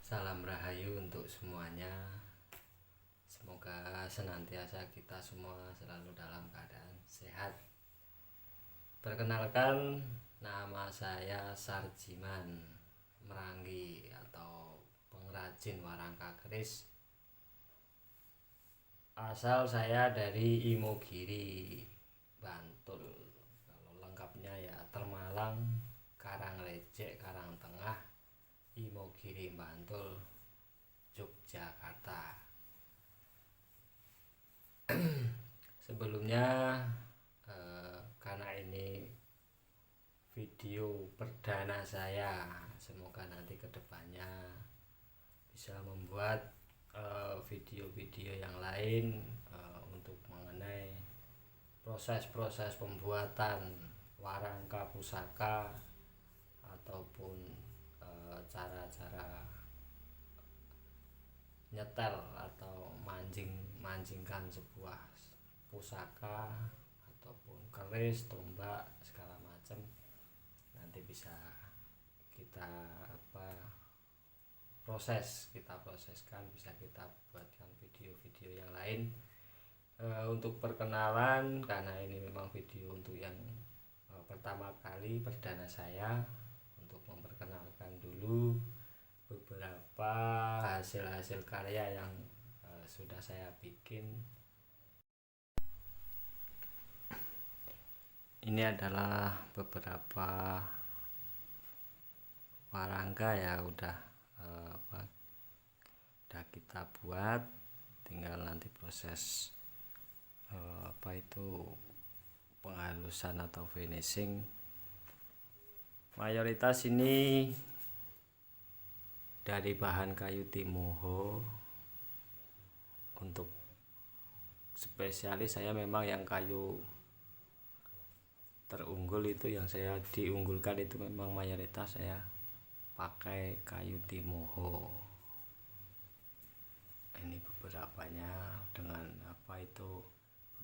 Salam rahayu untuk semuanya. Semoga senantiasa kita semua selalu dalam keadaan sehat. Perkenalkan, nama saya Sarjiman Meranggi atau pengrajin warangka keris. Asal saya dari Imogiri, Bantul. Kalau lengkapnya ya Termalang, Karanglecek, Karangtengah, Imogiri, Bantul, Yogyakarta. Sebelumnya karena ini video perdana saya, semoga nanti kedepannya bisa membuat video-video yang lain untuk mengenai proses-proses pembuatan warangka pusaka ataupun cara-cara nyetel atau manjingkan sebuah pusaka ataupun keris, tombak, segala macam. Nanti bisa kita proseskan, bisa kita buatkan video-video yang lain. Untuk perkenalan, karena ini memang video untuk yang pertama kali, perdana saya, untuk memperkenalkan dulu beberapa hasil-hasil karya yang sudah saya bikin. Ini adalah beberapa warangka ya udah kita buat, tinggal nanti proses penghalusan atau finishing. Mayoritas ini dari bahan kayu timoho. Untuk spesialis saya memang yang kayu terunggul itu, yang saya diunggulkan itu memang mayoritas saya pakai kayu timoho. Ini beberapanya dengan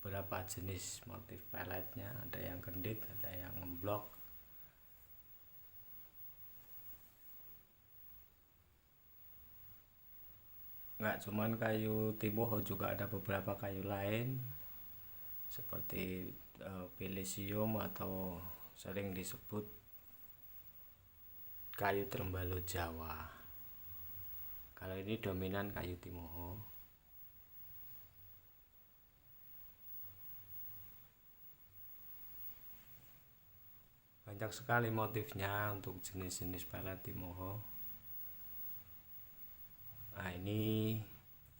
beberapa jenis motif peletnya, ada yang kendit, ada yang ngeblok. Nggak cuman kayu timoho, juga ada beberapa kayu lain seperti pilesium atau sering disebut kayu trembalo Jawa. Kalau ini dominan kayu timoho. Banyak sekali motifnya untuk jenis-jenis pelet timoho. Nah, ini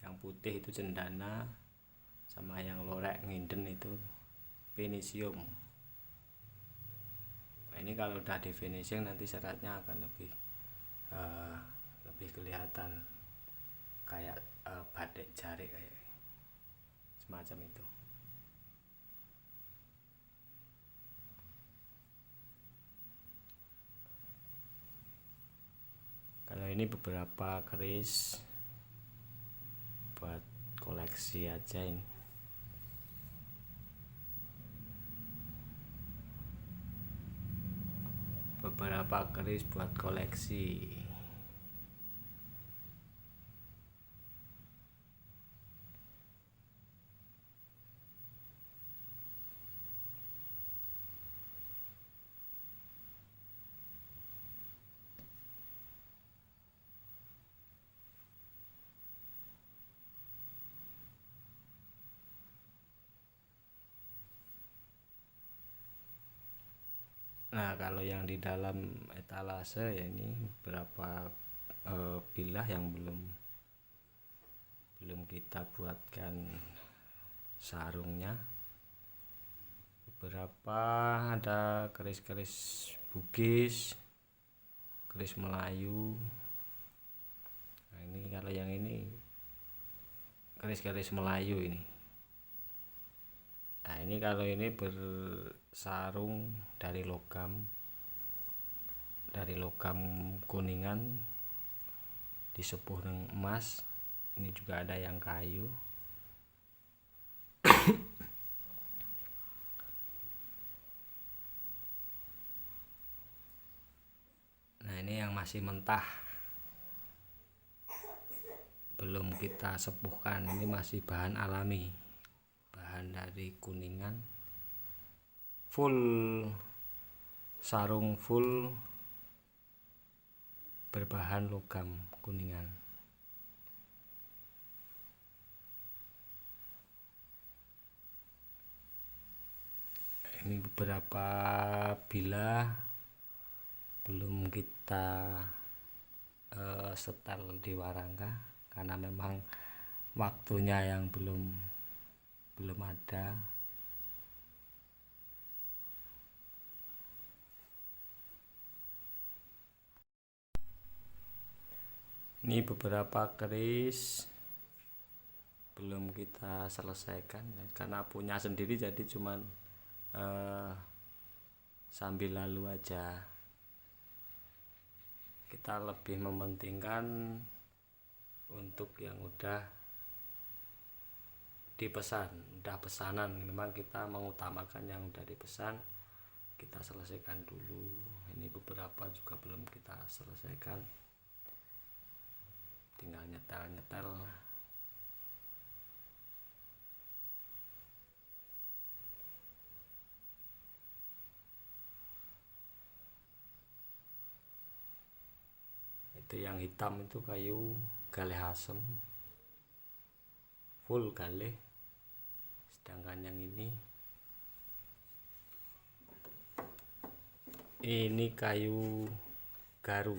yang putih itu cendana, sama yang lorek nginden itu finisium. Nah, ini kalau udah di finishing nanti seratnya akan lebih kelihatan kayak batik jari, kayak semacam itu. Kalau ini beberapa keris buat koleksi aja ini. Beberapa keris buat koleksi. Nah, kalau yang di dalam etalase ya ini beberapa bilah yang belum kita buatkan sarungnya. Beberapa ada keris-keris Bugis, keris Melayu. Nah, ini kalau yang ini keris-keris Melayu ini. Nah, ini kalau ini bersarung dari logam kuningan disepuh dengan emas. Ini juga ada yang kayu. Nah, ini yang masih mentah. belum kita sepuhkan. Ini masih bahan alami, bahan dari Kuningan, full sarung, full berbahan logam Kuningan. Ini beberapa bilah belum kita setel di warangka karena memang waktunya yang belum ada. Ini beberapa keris belum kita selesaikan karena punya sendiri, jadi cuman sambil lalu aja. Kita lebih mementingkan untuk yang udah dipesan, udah pesanan. Memang kita mengutamakan yang udah dipesan, kita selesaikan dulu. Ini beberapa juga belum kita selesaikan, tinggal nyetel. Itu yang hitam itu kayu galih asem, full galih. Sedangkan yang ini kayu garu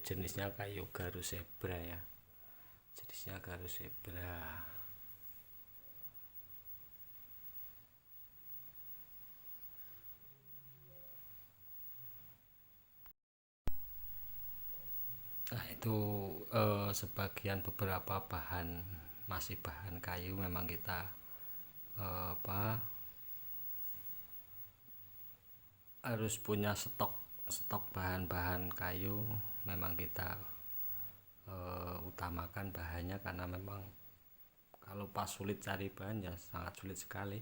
jenisnya kayu garu zebra ya, jenisnya garu zebra. Nah itu sebagian beberapa bahan masih bahan kayu, memang kita harus punya stok bahan-bahan kayu. Memang kita utamakan bahannya karena memang kalau pas sulit cari bahan ya sangat sulit sekali.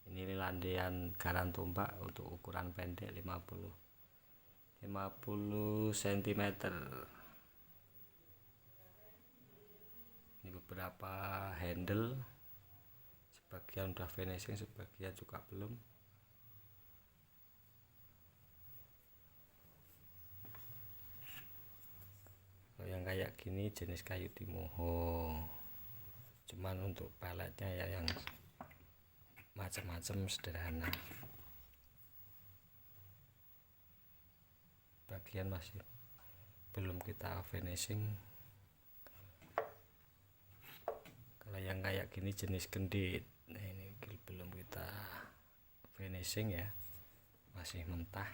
Ini landean garan tombak untuk ukuran pendek 50 cm. Ini beberapa handle, sebagian udah finishing, sebagian juga belum. Kalau yang kayak gini jenis kayu timoho, cuman untuk peletnya ya yang macam-macam sederhana. Bagian masih belum kita finishing. Kalau yang kayak gini jenis gendit, nah ini belum kita finishing ya, masih mentah.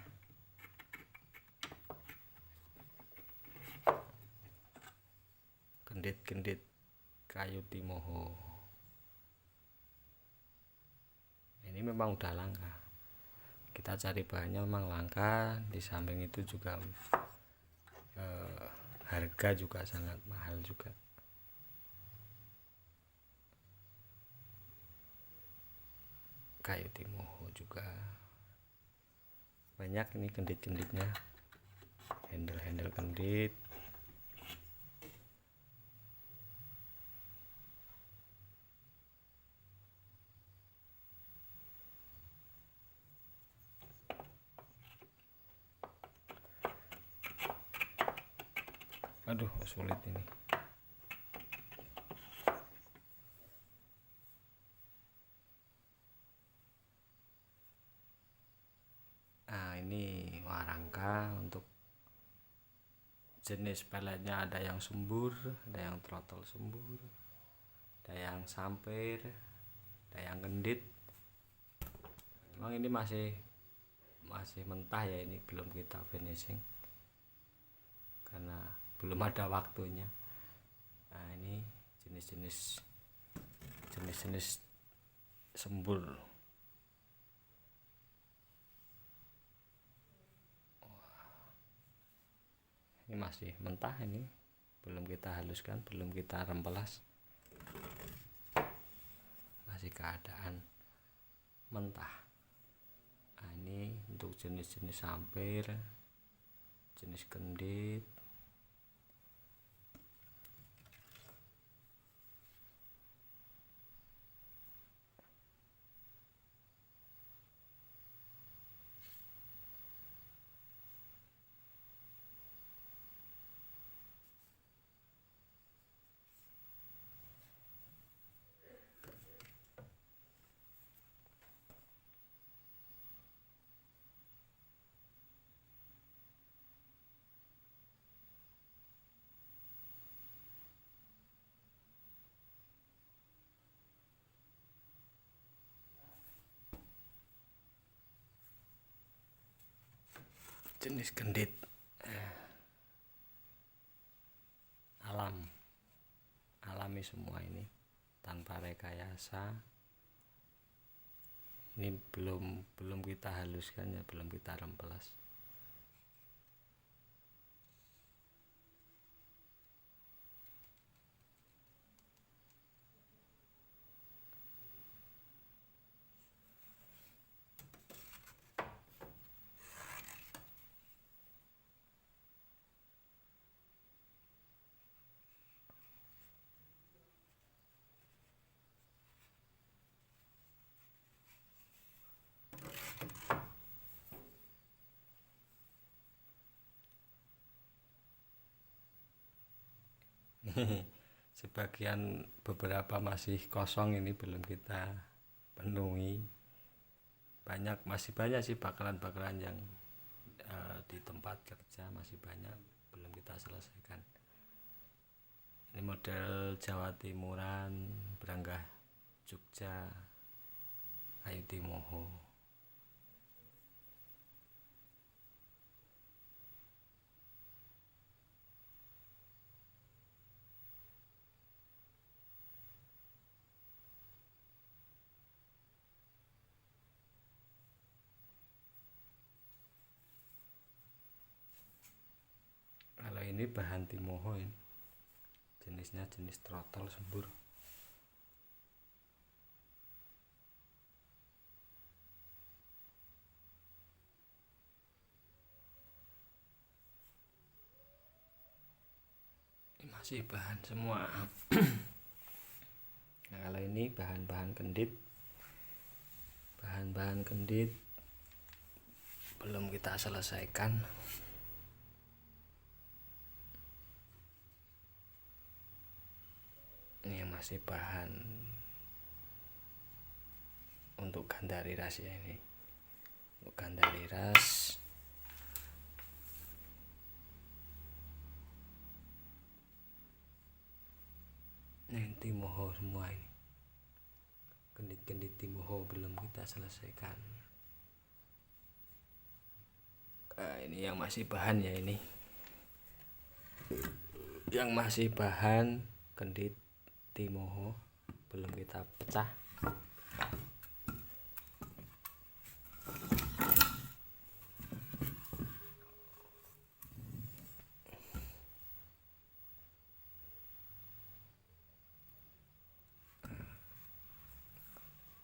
Gendit kayu timoho ini memang udah langka, kita cari bahannya memang langka. Di samping itu juga harga juga sangat mahal juga. Kayu timoho juga banyak ini gendit-genditnya, handle gendit. Aduh sulit ini. Nah ini warangka untuk jenis peletnya, ada yang sembur, ada yang trotol sembur, ada yang sampir, ada yang gendit. Memang ini masih mentah ya, ini belum kita finishing karena belum ada waktunya. Nah ini jenis-jenis sembur. Ini masih mentah, ini belum kita haluskan, belum kita rempelas, masih keadaan mentah. Nah ini untuk jenis-jenis sampir, jenis gendit, jenis gendit alami semua ini tanpa rekayasa. Ini belum kita haluskan ya, belum kita remplas. Sebagian beberapa masih kosong, ini belum kita penuhi. Masih banyak sih bakalan yang di tempat kerja masih banyak belum kita selesaikan. Ini model Jawa Timuran, Branggah Jogja, kayu timoho. Kalau ini bahan timoho, ini jenisnya jenis trotol sembur. Ini masih bahan semua. Nah, kalau ini bahan-bahan kendit belum kita selesaikan. Ini yang masih bahan untuk gandari ras ya, ini untuk gandari ras. Ini timoho semua, ini gendit-gendit timoho belum kita selesaikan. Ini yang masih bahan ya, ini yang masih bahan gendit timoho belum kita pecah.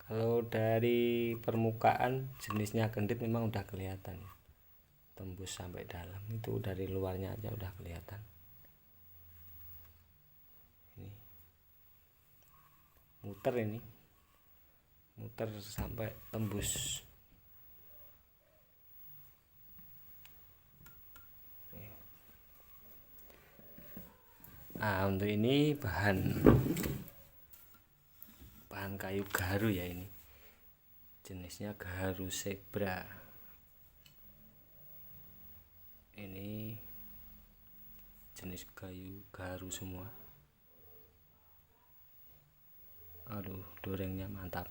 Kalau dari permukaan jenisnya gendit memang udah kelihatan ya, tembus sampai dalam, itu dari luarnya aja udah kelihatan. Ini muter sampai tembus. Nah, untuk ini bahan kayu gaharu ya, ini jenisnya gaharu zebra. Ini jenis kayu gaharu semua. Aduh, dorengnya mantap.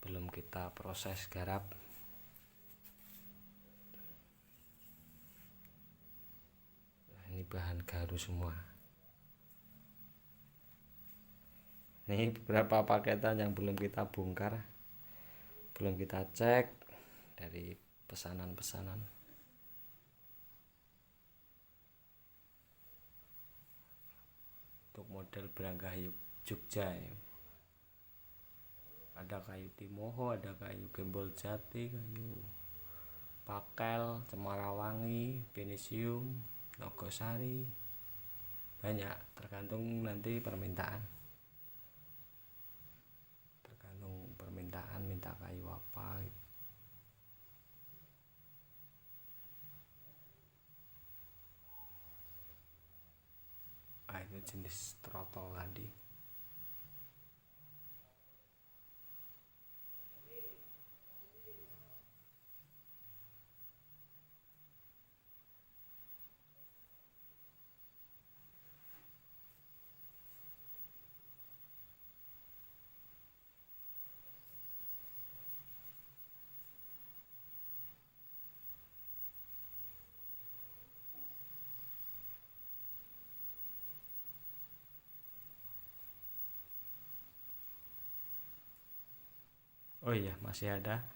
Belum kita proses garap. Ini bahan gaharu semua. Ini beberapa paketan yang belum kita bongkar, belum kita cek dari pesanan-pesanan. Untuk model Branggah Jogja ya, ada kayu timoho, ada kayu gembol jati, kayu pakel, cemarawangi, pinisium, nogosari, banyak, tergantung nanti permintaan. Minta kayu apa gitu. Itu jenis trotol tadi. Oh iya, masih ada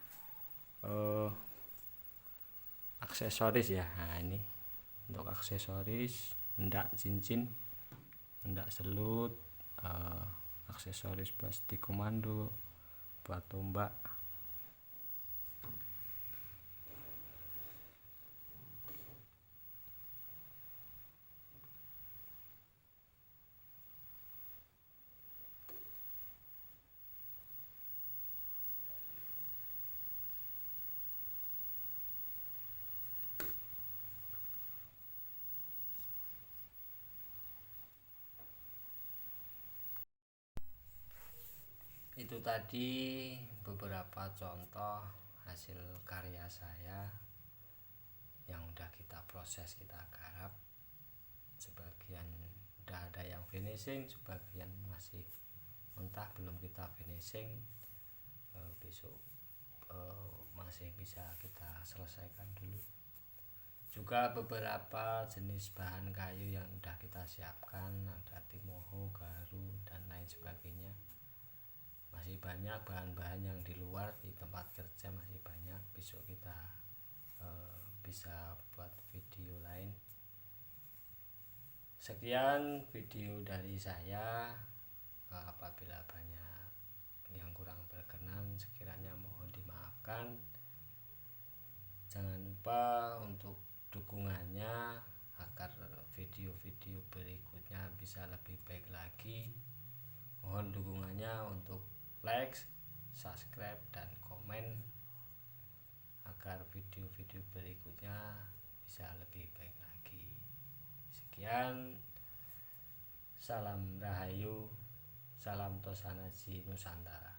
aksesoris ya. Nah ini untuk aksesoris, endak cincin, endak selut, aksesoris buat stick komando, buat tombak. Itu tadi beberapa contoh hasil karya saya yang udah kita proses, kita garap. Sebagian udah ada yang finishing, sebagian masih mentah belum kita finishing. Besok masih bisa kita selesaikan dulu. Juga beberapa jenis bahan kayu yang udah kita siapkan, ada timoho, garu, dan lain sebagainya. Masih banyak bahan-bahan yang di luar, di tempat kerja masih banyak. Besok kita bisa buat video lain. Sekian video dari saya. Apabila banyak yang kurang berkenan, sekiranya mohon dimaafkan. Jangan lupa untuk dukungannya agar video-video berikutnya bisa lebih baik lagi. Mohon dukungannya untuk like, subscribe, dan komen agar video-video berikutnya bisa lebih baik lagi. Sekian, salam Rahayu, salam Tosanaji Nusantara.